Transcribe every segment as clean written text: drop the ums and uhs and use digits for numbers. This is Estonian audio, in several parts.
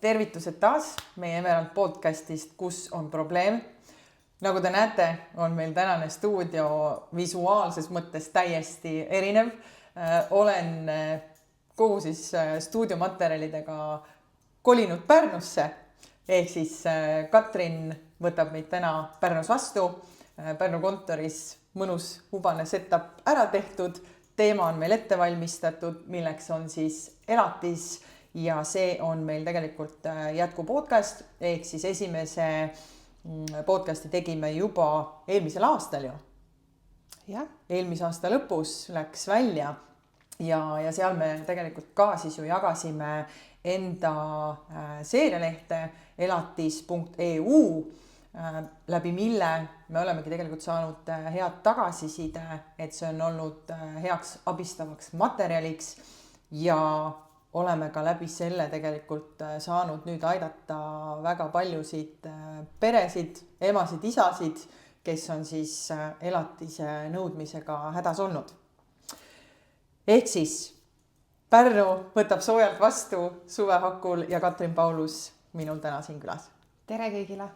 tervitused taas meie Emerald podcastist, kus on probleem. Nagu te näete, on meil tänane stuudio visuaalses mõttes täiesti erinev. Olen kogu stuudiomaterjalidega kolinud Pärnusse, ehk siis Katrin võtab meid täna Pärnus vastu. Pärnu kontoris mõnus hubane setup ära tehtud. Teema on meil ette valmistatud, milleks on siis elatis ja see on meil tegelikult jätku podcast, ehk siis esimese podcasti tegime juba eelmisel aastal ju. Ja. Eelmise aasta lõpus läks välja ja seal me tegelikult ka siis ju jagasime enda seerialehte elatis.eu, läbi mille me olemegi tegelikult saanud head tagasiside, et see on olnud heaks abistavaks materjaliks ja oleme ka läbi selle tegelikult saanud nüüd aidata väga paljusid peresid, emasid, isasid, kes on siis elatise nõudmisega hädas olnud. Ehk siis Pärnu võtab soojalt vastu Suve Hakul ja Katrin Paulus minul täna siin külas. Tere kõigile!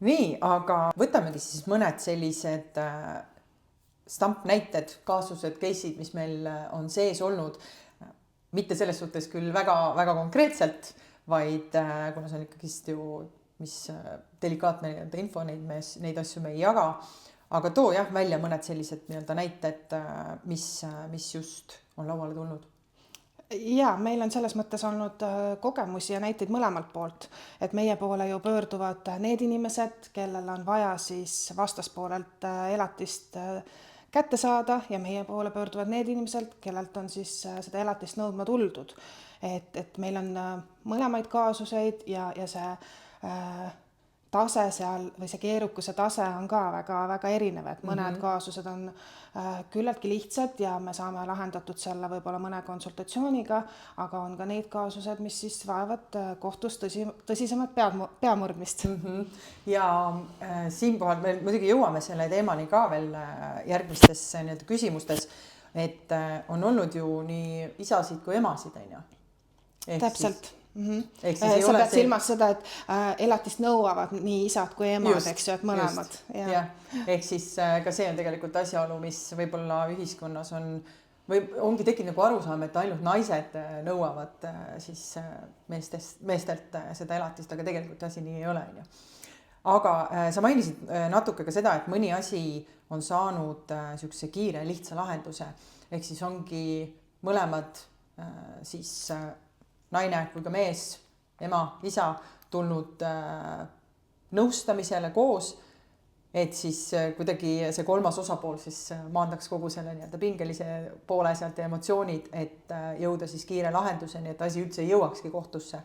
Nii, aga võtamegi siis mõned sellised stampnäited, kaasused, case'id, mis meil on sees olnud. Mitte selles suhtes küll väga konkreetselt, vaid kuna see on ikkagist ju, mis delikaatne info, neid asju me ei jaga. Aga too välja mõned sellised näited, mis just on lauale tulnud. Ja, meil on selles mõttes olnud kogemusi ja näiteid mõlemalt poolt, et meie poole ju pöörduvad need inimesed, kellel on vaja siis vastaspoolelt elatist kätte saada ja meie poole pöörduvad need inimesed, kellelt on siis seda elatist nõudma tuldud. Et meil on mõlemaid kaasuseid ja see tase seal või see keerukuse tase on ka väga erinev, et mõned kaasused on küllaltki lihtsad ja me saame lahendatud selle võib-olla mõne konsultatsiooniga, aga on ka neid kaasused, mis siis vajavad kohtus tõsisemat peamurdmist. Ja siinkohal me muidugi jõuame selle teemani ka veel järgmistes küsimustes, et on olnud ju nii isasid kui emasid, on ju? Täpselt. Sa pead silmas seda, et elatist nõuavad nii isad kui emad, eks ju, et mõlemad. Ja. Ehk siis ka see on tegelikult asjaolu, mis võib-olla ühiskonnas on, või ongi tekkinud nagu arusaam, et ainult naised nõuavad siis meestelt seda elatist, aga tegelikult asi nii ei ole. Aga sa mainisid natuke ka seda, et mõni asi on saanud sihukese kiire lihtsa lahenduse, ehk siis ongi mõlemad siis naine kui ka mees, ema, isa tulnud nõustamisele koos, et siis kuidagi see kolmas osapool siis maandaks kogu selle pingelise poole sealt ja emotsioonid, et jõuda siis kiire lahenduseni, et asi üldse ei jõuakski kohtusse.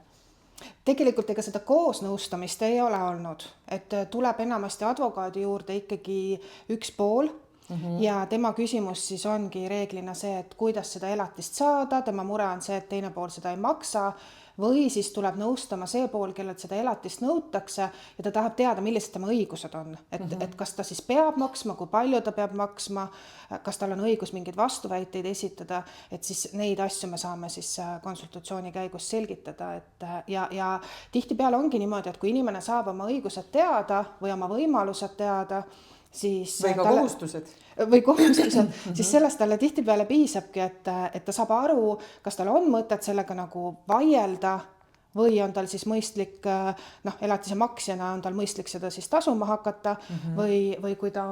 Tegelikult ega seda koosnõustamist ei ole olnud, et tuleb enamasti advokaadi juurde ikkagi üks pool. Ja tema küsimus siis ongi reeglina see, et kuidas seda elatist saada, tema mure on see, et teine pool seda ei maksa või siis tuleb nõustama see pool, kellelt seda elatist nõutakse ja ta tahab teada, millised tema õigused on, et kas ta siis peab maksma, kui palju ta peab maksma, kas tal on õigus mingeid vastuväiteid esitada, et siis neid asju me saame siis konsultatsiooni käigus selgitada, et ja tihtipeale ongi niimoodi, et kui inimene saab oma õigused teada või oma võimalused teada, siis või ka kohustused. Siis sellest talle tihtipeale piisabki, et ta saab aru, kas tal on mõtet sellega nagu vaielda või on tal siis mõistlik, elatise maksjana on tal mõistlik seda siis tasuma hakata või kui ta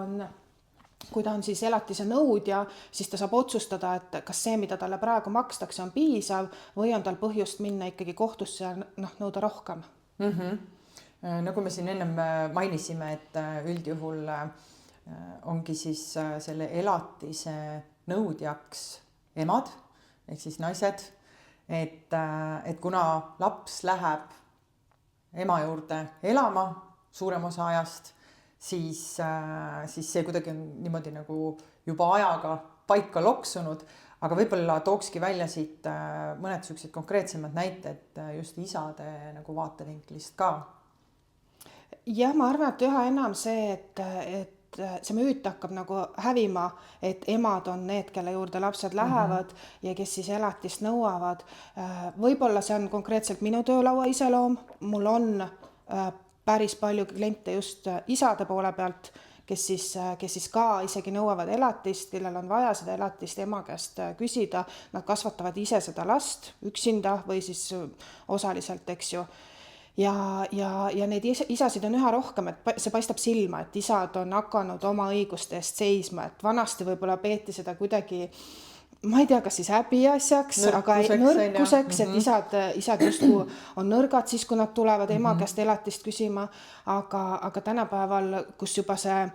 on siis elatise nõudja, siis ta saab otsustada, et kas see, mida talle praegu makstakse, on piisav või on tal põhjust minna ikkagi kohtusse ja nõuda rohkem. Nagu me siin ennem mainisime, et üldjuhul ongi siis selle elatise nõudjaks emad, ehk siis naised, et kuna laps läheb ema juurde elama suurem osa ajast, siis see kuidagi on niimoodi nagu juba ajaga paika loksunud, aga võib-olla tookski välja siit mõned sellised konkreetsemad näited just isade nagu vaatevinklist ka. Ja ma arvan, et üha enam see, et see müüt hakkab nagu hävima, et emad on need, kelle juurde lapsed lähevad ja kes siis elatist nõuavad. Võib-olla see on konkreetselt minu töölaua iseloom, mul on päris palju kliente just isade poole pealt, kes siis ka isegi nõuavad elatist, kellel on vaja seda elatist ema käest küsida, nad kasvatavad ise seda last üksinda või siis osaliselt, eks ju. Ja neid isasid on üha rohkem, et see paistab silma, et isad on hakanud oma õiguste eest seisma, et vanasti võib-olla peeti seda kuidagi, ma ei tea, kas siis häbiasjaks, aga nõrkuseks, et isad justkui on nõrgad siis, kui nad tulevad ema käest elatist küsima, aga tänapäeval, kus juba see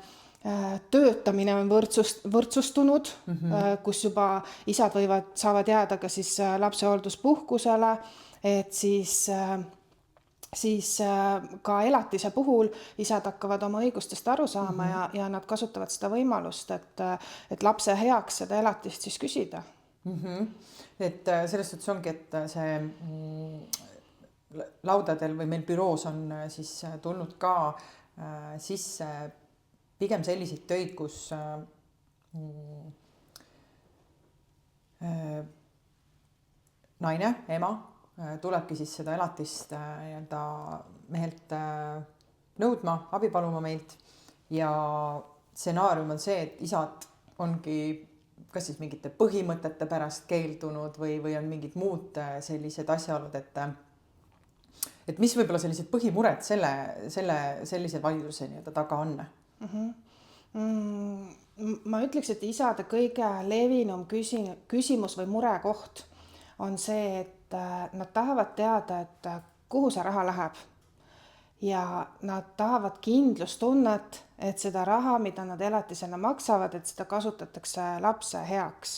töötamine on võrdsustunud, kus juba isad saavad jääda ka siis lapsehoolduspuhkusele, et siis ka elatise puhul isad hakkavad oma õigustest aru saama ja nad kasutavad seda võimalust, et lapse heaks seda elatist siis küsida. Et selles suhtes ongi, et see laudadel või meil büroos on siis tulnud ka sisse pigem selliseid töid, kus naine, ema tulebki siis seda elatist mehelt nõudma, abi paluma meilt ja stsenaarium on see, et isad ongi kas siis mingite põhimõtete pärast keeldunud või on mingid muud sellised asjaolud, et mis võib-olla sellised põhimured sellise vaidluse taga on? Ma ütleks, et isade kõige levinum küsimus või murekoht on see, et nad tahavad teada, et kuhu see raha läheb ja nad tahavad kindlustunnet, et seda raha, mida nad elatisena maksavad, et seda kasutatakse lapse heaks.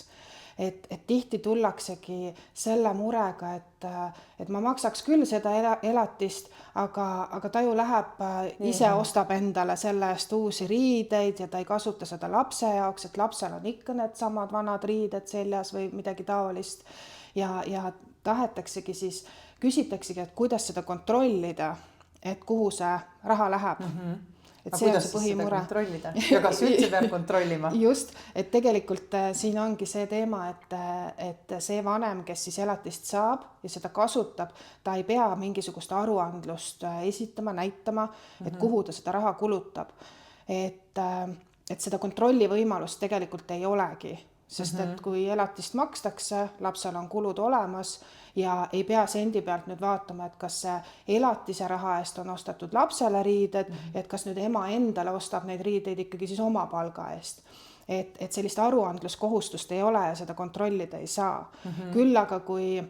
Et tihti tullaksegi selle murega, et ma maksaks küll seda elatist, aga ta ju läheb, ise ostab endale selle eest uusi riideid ja ta ei kasuta seda lapse jaoks, et lapsel on ikka need samad vanad riided seljas või midagi taolist. Ja tahetaksegi siis, küsitaksegi, et kuidas seda kontrollida, et kuhu see raha läheb. Et aga kuidas siis seda kontrollida? Ja kas üldse peab kontrollima? Just, et tegelikult siin ongi see teema, et see vanem, kes siis elatist saab ja seda kasutab, ta ei pea mingisugust aruandlust esitama, näitama, et kuhu ta seda raha kulutab. Et seda kontrolli võimalust tegelikult ei olegi. Sest et kui elatist makstakse, lapsel on kulud olemas ja ei pea sendi pealt nüüd vaatama, et kas see elatise raha eest on ostetud lapsele riided, et kas nüüd ema endale ostab neid riideid ikkagi siis oma palga eest. Et sellist aruandluskohustust ei ole ja seda kontrollida ei saa. Küll aga kui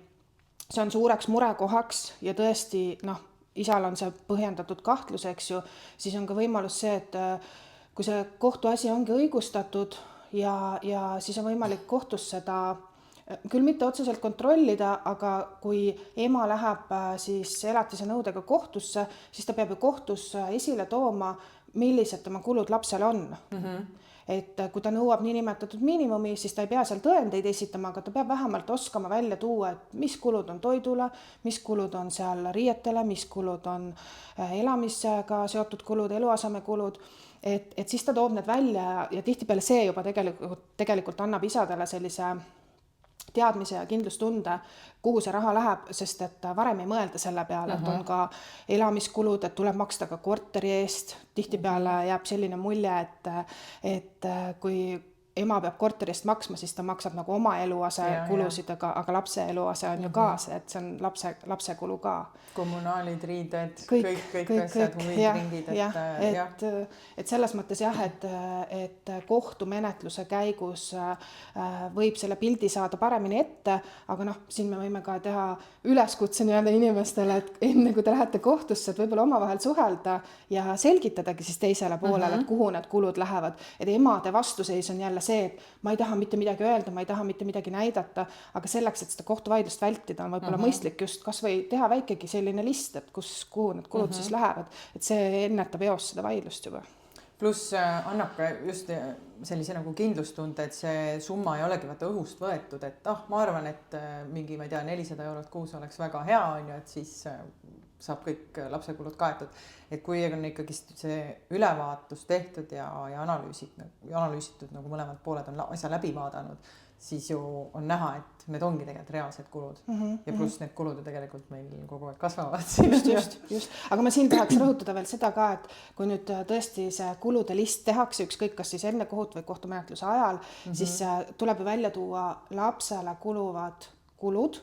see on suureks murekohaks ja tõesti, isal on see põhjendatud kahtlus, eks ju, siis on ka võimalus see, et kui see kohtuasi ongi õigustatud, ja siis on võimalik kohtus seda küll mitte otseselt kontrollida, aga kui ema läheb siis elatise nõudega kohtusse, siis ta peab ju kohtus esile tooma, millised tema kulud lapsel on. Et kui ta nõuab niinimetatud miinimumi, siis ta ei pea seal tõendeid esitama, aga ta peab vähemalt oskama välja tuua, et mis kulud on toidule, mis kulud on seal riietele, mis kulud on elamisega seotud kulud, eluasemekulud. Et siis ta toob need välja ja tihtipeale see juba tegelikult annab isadele sellise teadmise ja kindlustunde, kuhu see raha läheb, sest et varem ei mõelda selle peale, et on ka elamiskulud, et tuleb maksta ka korteri eest. Tihtipeale jääb selline mulje, et kui ema peab korteri eest maksma, siis ta maksab nagu oma eluase kulusid, aga lapse eluase on ju ka see, et see on lapse kulu ka. Kommunaalid, riided, kõik asjad, huviringid. Et selles mõttes et kohtumenetluse käigus võib selle pildi saada paremini ette, aga siin me võime ka teha üleskutse inimestele, et enne kui te lähete kohtusse, et võib-olla omavahel suhelda ja selgitadagi siis teisele poolele, et kuhu need kulud lähevad. Et emade vastuseis on jälle see, et ma ei taha mitte midagi öelda, ma ei taha mitte midagi näidata, aga selleks, et seda kohtuvaidlust vältida, on võib-olla mõistlik just kas või teha väikegi selline list, et kuhu need kulud siis lähevad, et see ennetab eos seda vaidlust juba. pluss annab ka just sellise nagu kindlustunde, et see summa ei olegi vaata õhust võetud, et ma arvan, et mingi, ma ei tea, 400 eurot kuus oleks väga hea, on ju, et siis saab kõik lapsekulud kaetud. Et kui on ikkagi see ülevaatus tehtud ja analüüsitud nagu mõlemad pooled on asja läbi vaadanud, siis ju on näha, et need ongi tegelikult reaalsed kulud. Ja pluss need kulud ju tegelikult meil kogu aeg kasvavad. Just. Aga ma siin tahaks rõhutada veel seda ka, et kui nüüd tõesti see kulude list tehakse, ükskõik kas siis enne kohut või kohtumenetluse ajal, siis tuleb ju välja tuua lapsele kuluvad kulud,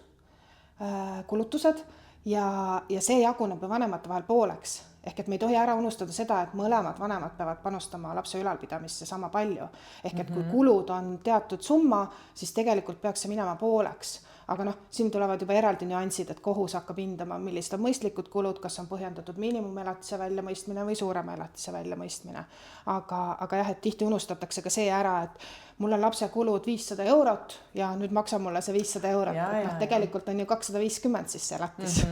kulutused ja see jaguneb ju vanemate vahel pooleks. Ehk et me ei tohi ära unustada seda, et mõlemad vanemad peavad panustama lapse ülalpidamisse sama palju. Ehk et kui kulud on teatud summa, siis tegelikult peaks see minema pooleks. Aga siin tulevad juba eraldi nüansid, et kohus hakkab hindama, millised on mõistlikud kulud, kas on põhjendatud miinimumelatise väljamõistmine või suurema elatise väljamõistmine. Aga jah, et tihti unustatakse ka see ära, et mul on lapse kulud 500 eurot ja nüüd maksa mulle see 500 eurot. Tegelikult on ju 250 siis see elatis.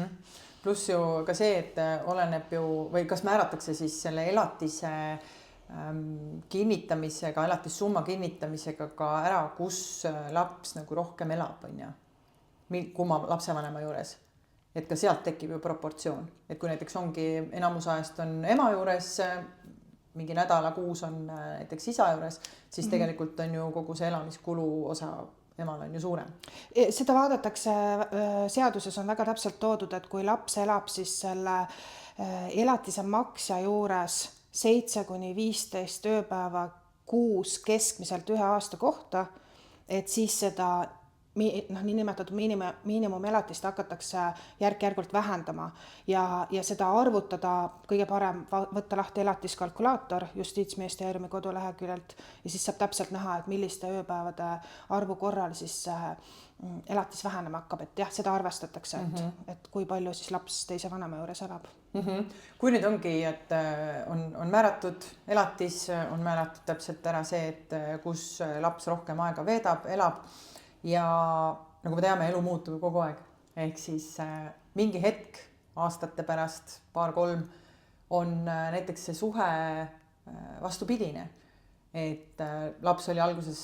Pluss ju ka see, et oleneb ju, või kas määratakse siis selle elatise kinnitamisega, elatissumma kinnitamisega ka ära, kus laps nagu rohkem elab, on ju, kumma lapsevanema juures. Et ka sealt tekib ju proportsioon. Et kui näiteks ongi enamus ajast on ema juures, mingi nädala kuus on näiteks isa juures, siis tegelikult on ju kogu see elamiskulu osa emal on ju suurem. Seda vaadatakse, seaduses on väga täpselt toodud, et kui laps elab siis selle elatise maksja juures 7-15 ööpäeva kuus keskmiselt 1 aasta kohta, et siis seda niinimetatud miinimumelatist hakatakse järk-järgult vähendama ja seda arvutada kõige parem võtta lahti elatiskalkulaator Justiitsministeeriumi koduleheküljelt ja siis saab täpselt näha, et milliste ööpäevade arvu korral siis elatis vähenema hakkab, et jah, seda arvestatakse, et kui palju siis laps teise vanema juures elab. Kui nüüd ongi, et on määratud elatis, on määratud täpselt ära see, et kus laps rohkem aega veedab, elab ja nagu me teame, elu muutub kogu aeg. Ehk siis mingi hetk aastate pärast, 2-3 on näiteks see suhe vastupidine. Et laps oli alguses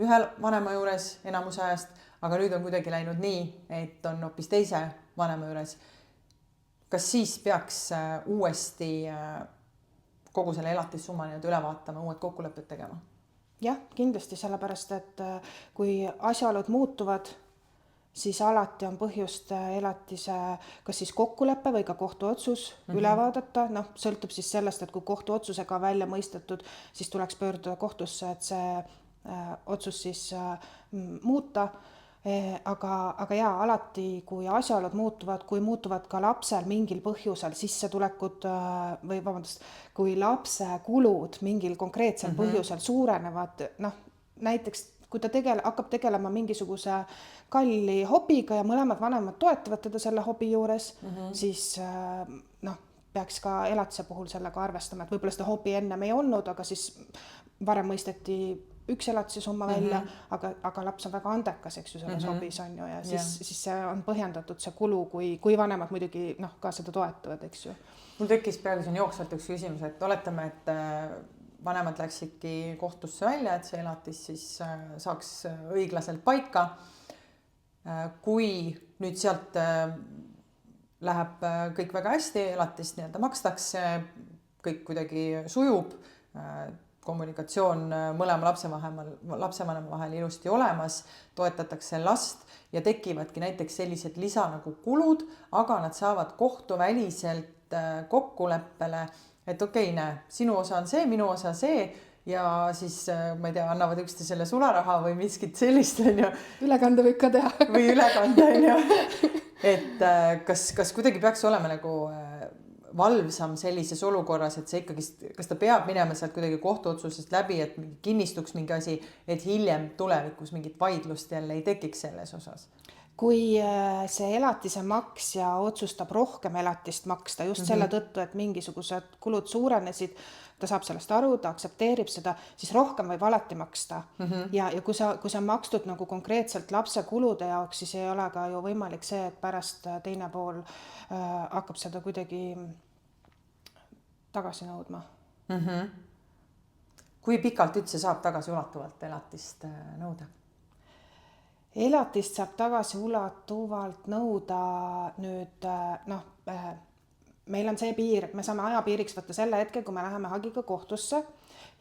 ühe vanema juures enamuse ajast, aga nüüd on kuidagi läinud nii, et on hoopis teise vanema juures. Kas siis peaks uuesti kogu selle elatissumma üle vaatama, uued kokkulepped tegema? Jah, kindlasti, sellepärast, et kui asjaolud muutuvad, siis alati on põhjust elatise kas siis kokkuleppe või ka kohtuotsus üle vaadata. Sõltub siis sellest, et kui kohtuotsusega välja mõistetud, siis tuleks pöörduda kohtusse, et see otsus siis muuta. Aga jaa, alati kui asjaolud muutuvad, kui muutuvad ka lapsel mingil põhjusel sissetulekud või kui lapse kulud mingil konkreetsel põhjusel suurenevad, näiteks kui ta hakkab tegelema mingisuguse kalli hobiga ja mõlemad vanemad toetavad teda selle hobi juures, siis peaks ka elatise puhul sellega arvestama, et võib-olla seda hobi ennem ei olnud, aga siis varem mõisteti üks elatise summa välja, aga laps on väga andekas, eks ju, selles hobis on ju, ja siis see on põhjendatud see kulu, kui vanemad muidugi ka seda toetavad, eks ju. Mul tekkis peale siin jooksvalt üks küsimus, et oletame, et vanemad läksidki kohtusse välja, et see elatis siis saaks õiglaselt paika. Kui nüüd sealt läheb kõik väga hästi, elatist makstakse, kõik kuidagi sujub, kommunikatsioon mõlema lapsevanema vahel ilusti olemas, toetatakse last ja tekivadki näiteks sellised lisa nagu kulud, aga nad saavad kohtuväliselt kokkuleppele, et okei, sinu osa on see, minu osa see ja siis, ma ei tea, annavad üksteisele sularaha või miskit sellist, on ju. Ülekande võib ka teha. Või ülekande, on ju. Et kas kuidagi peaks olema nagu valvsam sellises olukorras, et see ikkagi, kas ta peab minema sealt kuidagi kohtuotsusest läbi, et kinnistuks mingi asi, et hiljem tulevikus mingit vaidlust jälle ei tekiks selles osas? Kui see elatise maksja otsustab rohkem elatist maksta just selle tõttu, et mingisugused kulud suurenesid, ta saab sellest aru, ta aktsepteerib seda, siis rohkem võib alati maksta. Ja kui see on makstud nagu konkreetselt lapse kulude jaoks, siis ei ole ka ju võimalik see, et pärast teine pool hakkab seda kuidagi tagasi nõudma. kui pikalt üldse saab tagasiulatuvalt elatist nõuda? Elatist saab tagasiulatuvalt nõuda nüüd meil on see piir, me saame ajapiiriks võtta selle hetke, kui me läheme hagiga kohtusse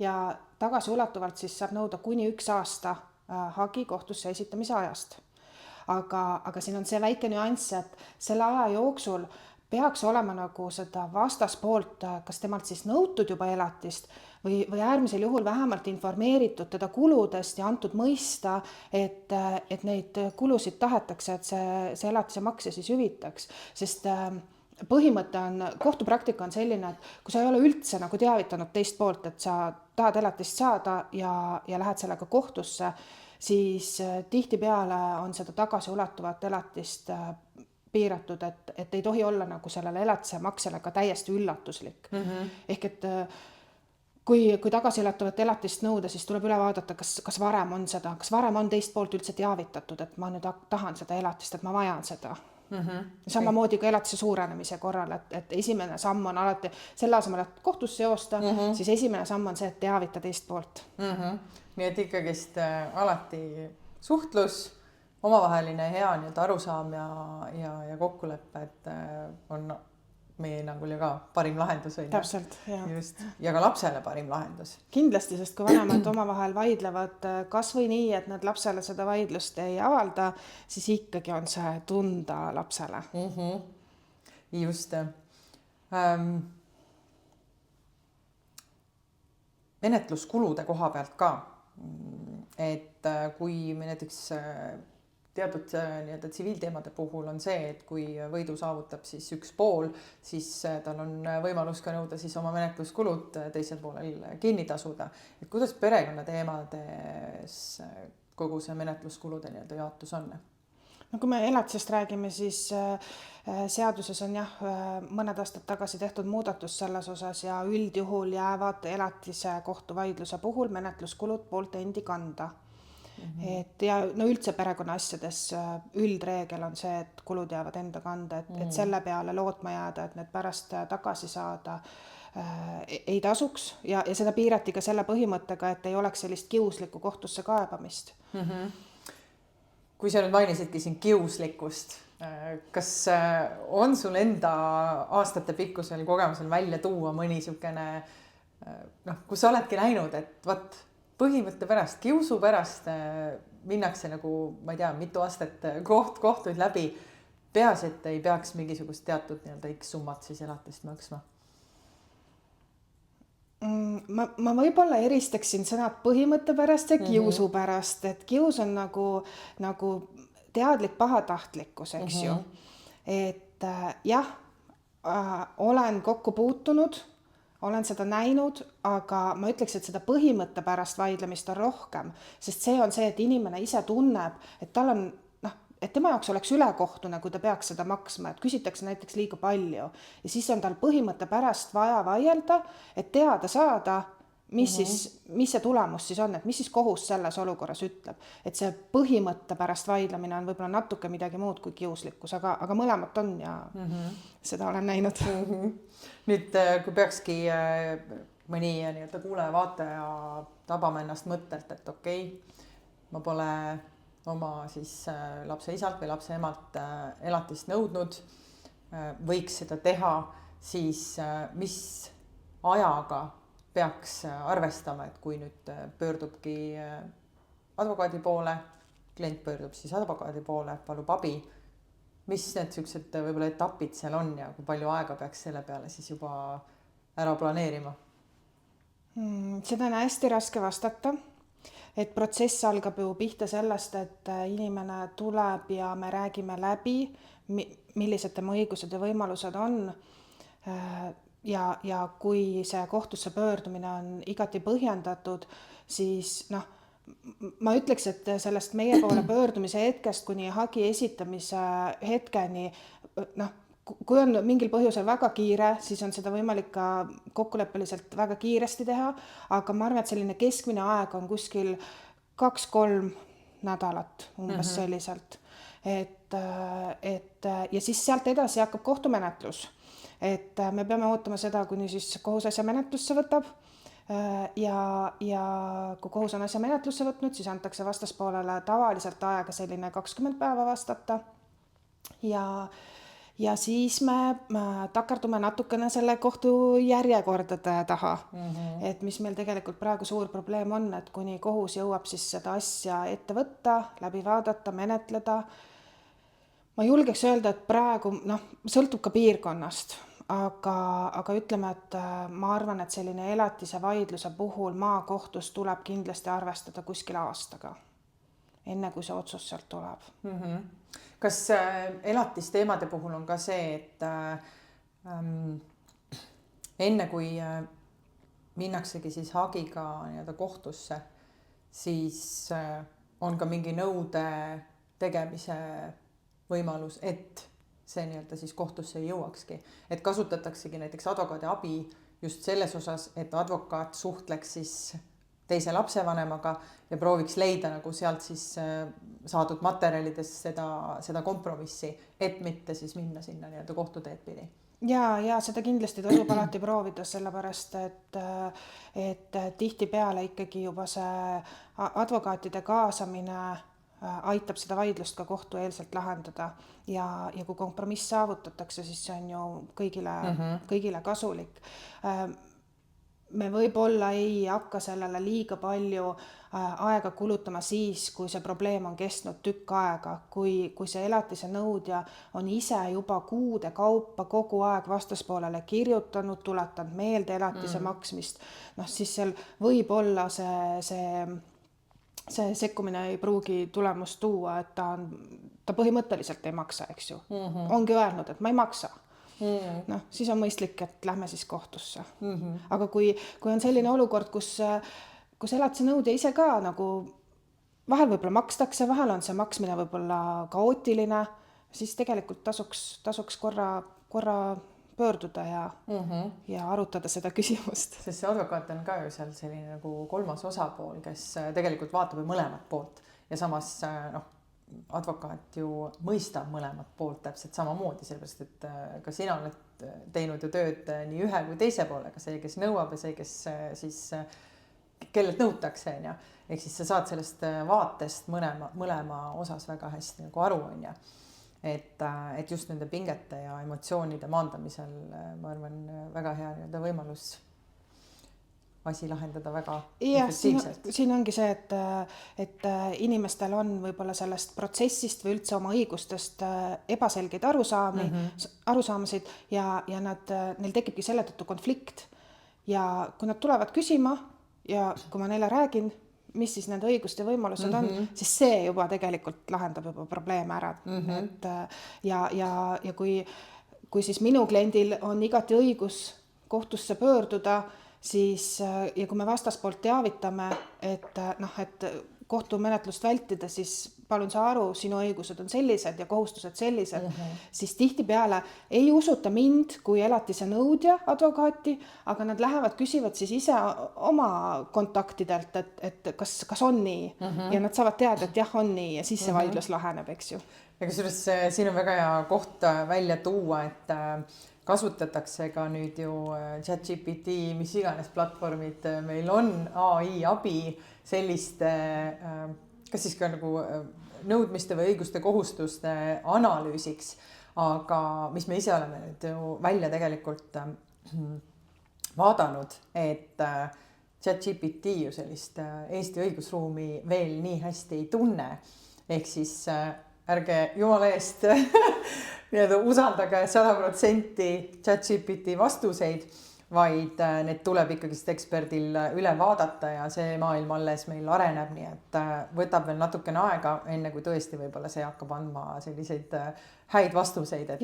ja tagasiulatuvalt siis saab nõuda kuni 1 aasta hagi kohtusse esitamise ajast. Aga siin on see väike nüanss, et selle aja jooksul peaks olema nagu seda vastaspoolt, kas temalt siis nõutud juba elatist või äärmisel juhul vähemalt informeeritud teda kuludest ja antud mõista, et neid kulusid tahetakse, et see elatise makse siis hüvitaks. Sest põhimõte on, kohtupraktika on selline, et kui sa ei ole üldse nagu teavitanud teist poolt, et sa tahad elatist saada ja lähed sellega kohtusse, siis tihtipeale on seda tagasiulatuvat elatist piiratud, et ei tohi olla nagu sellele elatise maksele ka täiesti üllatuslik. Ehk et kui tagasiulatuvat elatist nõuda, siis tuleb üle vaadata, kas varem on seda, kas varem on teist poolt üldse teavitatud, et ma nüüd tahan seda elatist, et ma vajan seda. Samamoodi ka elatise suurenemise korral, et esimene samm on alati selle asemel, et kohtusse joosta, siis esimene samm on see, et teavita teist poolt. Nii et ikkagist alati suhtlus, omavaheline hea arusaam ja kokkulepe, et on meie hinnangul ju ka parim lahendus. Täpselt, jah. Just. Ja ka lapsele parim lahendus. Kindlasti, sest kui vanemad omavahel vaidlevad kas või nii, et nad lapsele seda vaidlust ei avalda, siis ikkagi on see tunda lapsele. Just. Menetluskulude koha pealt ka. Et kui me näiteks teatud tsiviilteemade puhul on see, et kui võidu saavutab siis üks pool, siis tal on võimalus ka nõuda siis oma menetluskulud teisel poolel kinni tasuda. Et kuidas perekonnateemades kogu see menetluskulude jaotus on? No kui me elatisest räägime, siis seaduses on mõned aastad tagasi tehtud muudatus selles osas ja üldjuhul jäävad elatise kohtuvaidluse puhul menetluskulud poolt endi kanda. Et ja üldse perekonna asjades üldreegel on see, et kulud jäävad enda kanda, et selle peale lootma jääda, et need pärast tagasi saada ei tasuks ja seda piirati ka selle põhimõttega, et ei oleks sellist kiuslikku kohtusse kaebamist. Kui sa nüüd mainisidki siin kiuslikkust, kas on sul enda aastate pikkusel kogemusel välja tuua mõni niisugune, kus sa oledki näinud, et põhimõtte pärast, kiusu pärast minnakse nagu, ma ei tea, mitu aastat kohtuid läbi, peas, et ei peaks mingisugust teatud X summat siis elatist maksma? Ma võib-olla eristaksin sõnad põhimõtte pärast ja kiusu pärast, et kius on nagu teadlik pahatahtlikkus, eks ju. Et jah, olen kokku puutunud, olen seda näinud, aga ma ütleks, et seda põhimõtte pärast vaidlemist on rohkem, sest see on see, et inimene ise tunneb, et tal on, et tema jaoks oleks ülekohtune, kui ta peaks seda maksma, et küsitakse näiteks liiga palju ja siis on tal põhimõtte pärast vaja vaielda, et teada saada, mis see tulemus siis on, et mis siis kohus selles olukorras ütleb, et see põhimõtte pärast vaidlemine on võib-olla natuke midagi muud kui kiuslikkus, aga mõlemat on ja seda olen näinud. Nüüd, kui peakski mõni kuulaja-vaataja tabama ennast mõttelt, et okei, ma pole oma siis lapse isalt või lapse emalt elatist nõudnud, võiks seda teha, siis mis ajaga peaks arvestama, et kui nüüd pöördubki advokaadi poole, klient pöördub siis advokaadi poole, palub abi, mis need sellised võib-olla etapid seal on ja kui palju aega peaks selle peale siis juba ära planeerima? Seda on hästi raske vastata, et protsess algab ju pihta sellest, et inimene tuleb ja me räägime läbi, millised tema õigused ja võimalused on. Ja kui see kohtusse pöördumine on igati põhjendatud, siis ma ütleks, et sellest meie poole pöördumise hetkest kuni hagi esitamise hetkeni, kui on mingil põhjusel väga kiire, siis on seda võimalik ka kokkuleppeliselt väga kiiresti teha, aga ma arvan, et selline keskmine aeg on kuskil 2-3 nädalat umbes selliselt. Ja siis sealt edasi hakkab kohtumenetlus. Et me peame ootama seda, kuni siis kohus asja menetlusse võtab. ja kui kohus on asja menetlusse võtnud, siis antakse vastaspoolele tavaliselt aega selline 20 päeva vastata ja siis me takerdume natukene selle kohtu järjekordade taha. Et mis meil tegelikult praegu suur probleem on, et kuni kohus jõuab siis seda asja ette võtta, läbi vaadata, menetleda. Ma julgeks öelda, et praegu sõltub ka piirkonnast, aga ütleme, et ma arvan, et selline elatise vaidluse puhul maakohtus tuleb kindlasti arvestada kuskil aastaga, enne kui see otsus sealt tuleb. Kas elatisteemade puhul on ka see, et enne kui minnaksegi siis hagiga nii-öelda kohtusse, siis on ka mingi nõude tegemise võimalus, et see nii-öelda siis kohtusse ei jõuakski. Et kasutataksegi näiteks advokaadi abi just selles osas, et advokaat suhtleks siis teise lapsevanemaga ja prooviks leida nagu sealt siis saadud materjalides seda kompromissi, et mitte siis minna sinna nii-öelda kohtuteed pidi. Ja seda kindlasti tasub alati proovida, sellepärast et tihtipeale ikkagi juba see advokaatide kaasamine aitab seda vaidlust ka kohtueelselt lahendada ja kui kompromiss saavutatakse, siis see on ju kõigile kasulik. Me võib-olla ei hakka sellele liiga palju aega kulutama siis, kui see probleem on kestnud tükk aega, kui see elatise nõudja on ise juba kuude kaupa kogu aeg vastaspoolele kirjutanud, tuletanud meelde elatise maksmist, siis seal võib olla see sekkumine ei pruugi tulemust tuua, et ta põhimõtteliselt ei maksa, eks ju. Ongi öelnud, et ma ei maksa. Siis on mõistlik, et lähme siis kohtusse. Aga kui on selline olukord, kus elatise nõudja ise ka nagu vahel võib-olla makstakse, vahel on see maksmine võib-olla kaootiline, siis tegelikult tasuks korra pöörduda ja arutada seda küsimust. Sest see advokaat on ka ju seal selline nagu kolmas osapool, kes tegelikult vaatab ju mõlemat poolt ja samas advokaat ju mõistab mõlemat poolt täpselt samamoodi, sellepärast et ka sina oled teinud ju tööd nii ühe kui teise poolega, see, kes nõuab ja see, kes siis, kellelt nõutakse, on ju. Ehk siis sa saad sellest vaatest mõlema osas väga hästi nagu aru, on ju. Et just nende pingete ja emotsioonide maandamisel, ma arvan, väga hea võimalus asi lahendada väga efektiivselt. Siin ongi see, et inimestel on võib-olla sellest protsessist või üldse oma õigustest ebaselgeid arusaamasid ja neil tekibki selle tõttu konflikt. Ja kui nad tulevad küsima ja kui ma neile räägin, mis siis nende õiguste võimalused on, siis see juba tegelikult lahendab juba probleeme ära. Ja kui siis minu kliendil on igati õigus kohtusse pöörduda, siis ja kui me vastaspoolt teavitame, et kohtumenetlust vältida, siis palun sa aru, sinu õigused on sellised ja kohustused sellised, siis tihtipeale ei usuta mind kui elatise nõudja advokaati, aga nad lähevad, küsivad siis ise oma kontaktidelt, et kas on nii ja nad saavad teada, et jah, on nii ja siis see vaidlus laheneb, eks ju. Ja kusjuures siin on väga hea koht välja tuua, et kasutatakse ka nüüd ju ChatGPT, mis iganes platvormid meil on, AI abi selliste, kas siis ka nagu nõudmiste või õiguste kohustuste analüüsiks, aga mis me ise oleme nüüd ju välja tegelikult vaadanud, et ChatGPT ju sellist Eesti õigusruumi veel nii hästi ei tunne, ehk siis ärge jumala eest usaldage 100% ChatGPT vastuseid, vaid need tuleb ikkagi eksperdil üle vaadata ja see maailm alles meil areneb, nii et võtab veel natukene aega, enne kui tõesti võib-olla see hakkab andma selliseid häid vastuseid, et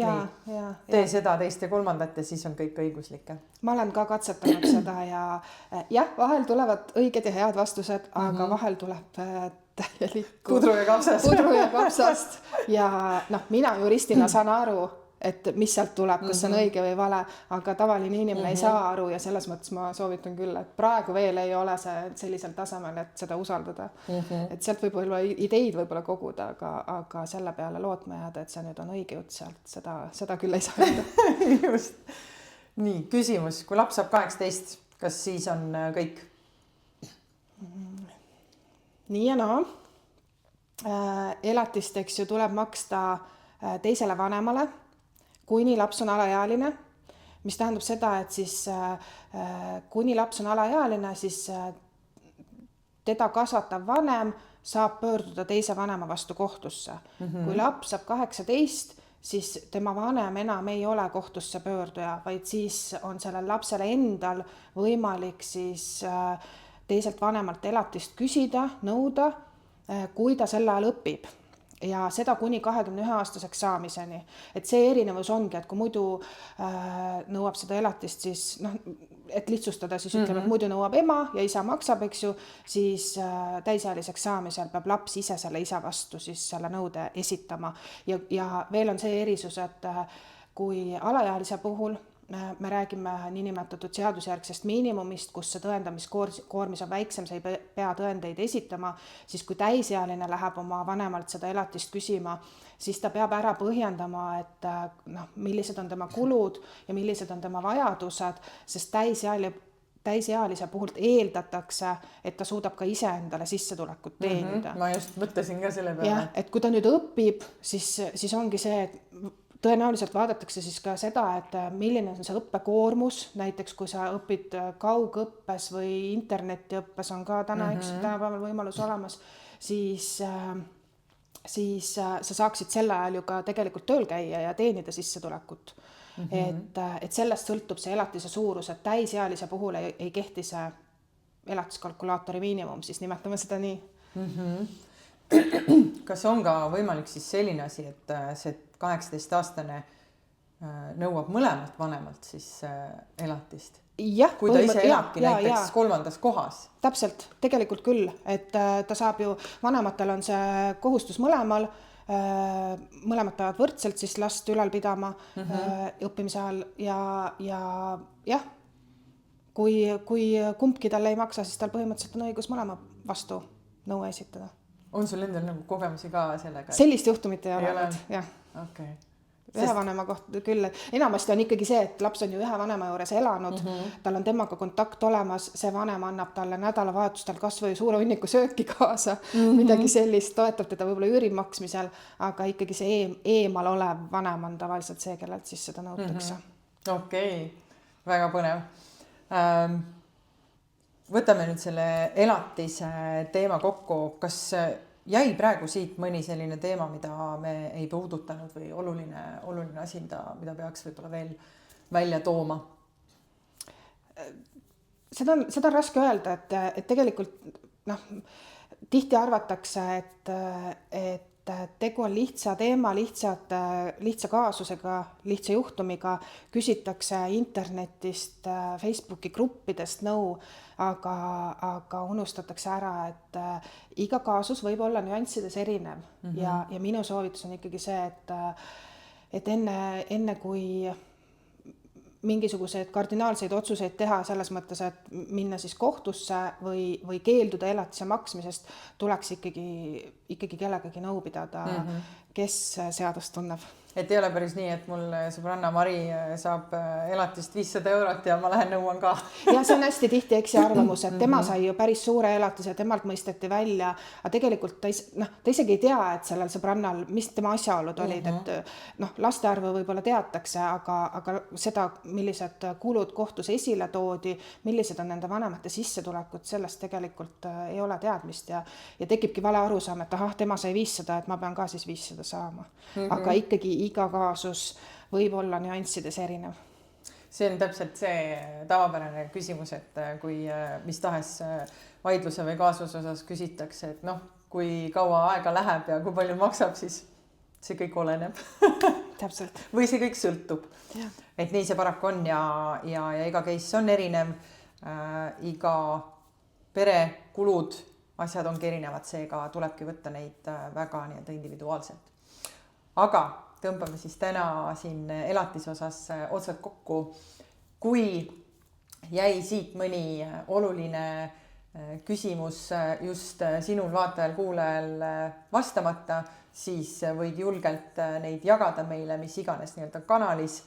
tee seda, teist ja kolmandat ja siis on kõik õiguslik. Ma olen ka katsetanud seda ja vahel tulevad õiged ja head vastused, aga vahel tuleb täielikku pudru ja kapsast ja mina juristina saan aru, et mis sealt tuleb, kas see on õige või vale, aga tavaline inimene ei saa aru ja selles mõttes ma soovitan küll, et praegu veel ei ole see sellisel tasemel, et seda usaldada. Et sealt võib-olla ideid võib-olla koguda, aga selle peale lootma jääda, et see nüüd on õige jutt sealt, seda küll ei saa öelda. Just. Nii, küsimus, kui laps saab 18, kas siis on kõik? Nii ja naa. Elatist, eks ju, tuleb maksta teisele vanemale, kuni laps on alaealine, mis tähendab seda, et siis kuni laps on alaealine, siis teda kasvatav vanem saab pöörduda teise vanema vastu kohtusse. Kui laps saab 18, siis tema vanem enam ei ole kohtusse pöörduja, vaid siis on sellel lapsele endal võimalik siis teiselt vanemalt elatist küsida, nõuda, kui ta sel ajal õpib. Ja seda kuni 21-aastaseks saamiseni. Et see erinevus ongi, et kui muidu nõuab seda elatist, siis et lihtsustada, siis ütleme, et muidu nõuab ema ja isa maksab, eks ju, siis täisealiseks saamisel peab laps ise selle isa vastu siis selle nõude esitama. Ja veel on see erisus, et kui alaealise puhul me räägime niinimetatud seadusjärgsest miinimumist, kus see tõendamiskoormis on väiksem, see ei pea tõendeid esitama, siis kui täisealine läheb oma vanemalt seda elatist küsima, siis ta peab ära põhjendama, et millised on tema kulud ja millised on tema vajadused, sest täisealise puhult eeldatakse, et ta suudab ka ise endale sissetulekut teenida. Ma just mõtlesin ka selle peale. Ja, et kui ta nüüd õpib, siis ongi see, et tõenäoliselt vaadatakse siis ka seda, et milline on see õppekoormus, näiteks kui sa õpid kaugõppes või internetiõppes on ka tänapäeval võimalus olemas, siis sa saaksid sel ajal ju ka tegelikult tööl käia ja teenida sissetulekut. Et sellest sõltub see elatise suurus, et täisealise puhul ei kehti see elatiskalkulaatori miinimum, siis nimetame seda nii. Kas on ka võimalik siis selline asi, et see 18-aastane nõuab mõlemalt vanemalt siis elatist? Jah, kui ta ise elabki näiteks kolmandas kohas? Täpselt, tegelikult küll, et ta saab ju, vanematel on see kohustus mõlemal, mõlemad peavad võrdselt siis last ülal pidama õppimise ajal ja jah, kui kumbki talle ei maksa, siis tal põhimõtteliselt on õigus mõlema vastu nõue esitada. On sul endal nagu kogemusi ka sellega? Sellist juhtumit ei ole, jah. Okay. Ühe vanema kohta küll, et enamasti on ikkagi see, et laps on ju ühe vanema juures elanud, tal on temaga kontakt olemas, see vanem annab talle nädalavahetustel kas või suure hunniku sööki kaasa, midagi sellist, toetab teda võib-olla üüri maksmisel, aga ikkagi see eemal olev vanem on tavaliselt see, kellelt siis seda nõutakse. Okei, väga põnev. Võtame nüüd selle elatise teema kokku. Kas jäi praegu siit mõni selline teema, mida me ei puudutanud või oluline asi, mida peaks võib-olla veel välja tooma? Seda on raske öelda, et tegelikult tihti arvatakse, et tegu on lihtsa teema, lihtsa kaasusega, lihtsa juhtumiga, küsitakse internetist, Facebooki gruppidest nõu, aga unustatakse ära, et iga kaasus võib olla nüanssides erinev ja minu soovitus on ikkagi see, et enne kui mingisuguseid kardinaalseid otsuseid teha selles mõttes, et minna siis kohtusse või keelduda elatise maksmisest, tuleks ikkagi kellegagi nõu pidada, kes seadust tunneb. Et ei ole päris nii, et mul sõbranna Mari saab elatist 500 eurot ja ma lähen nõuan ka. Ja see on hästi tihti eksi arvamus, et tema sai ju päris suure elatise, temalt mõisteti välja, aga tegelikult ta isegi ei tea, et sellel sõbrannal, mis tema asjaolud olid, et laste arvu võib-olla teatakse, aga seda, millised kulud kohtus esile toodi, millised on nende vanemate sissetulekud, sellest tegelikult ei ole teadmist ja tekibki vale arusaam, et tema sai 500, et ma pean ka siis 500 saama. Aga ikkagi iga kaasus võib olla nüanssides erinev. See on täpselt see tavapärane küsimus, et kui mis tahes vaidluse või kaasuse osas küsitakse, et kui kaua aega läheb ja kui palju maksab, siis see kõik oleneb. Täpselt. Või see kõik sõltub. Ja. Et nii see paraku on ja iga case on erinev, iga pere kulud, asjad ongi erinevad, seega tulebki võtta neid väga individuaalselt. Aga tõmbame siis täna siin elatise osas otsad kokku. Kui jäi siit mõni oluline küsimus just sinul vaatajal, kuulajal vastamata, siis võid julgelt neid jagada meile mis iganes kanalis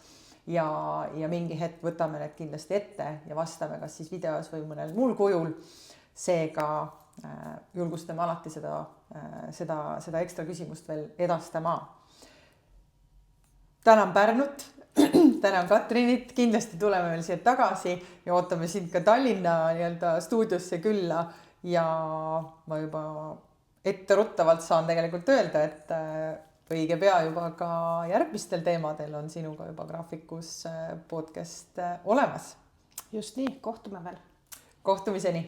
ja mingi hetk võtame need kindlasti ette ja vastame kas siis videos või mõnel muul kujul. Seega julgustame alati seda ekstra küsimust veel edastama. Tänan Pärnut, tänan Katrinit, kindlasti tuleme veel siia tagasi ja ootame sind ka Tallinna nii-öelda stuudiosse külla ja ma juba etteruttavalt saan tegelikult öelda, et õige pea juba ka järgmistel teemadel on sinuga juba graafikus podcast olemas. Just nii, kohtume veel. Kohtumiseni!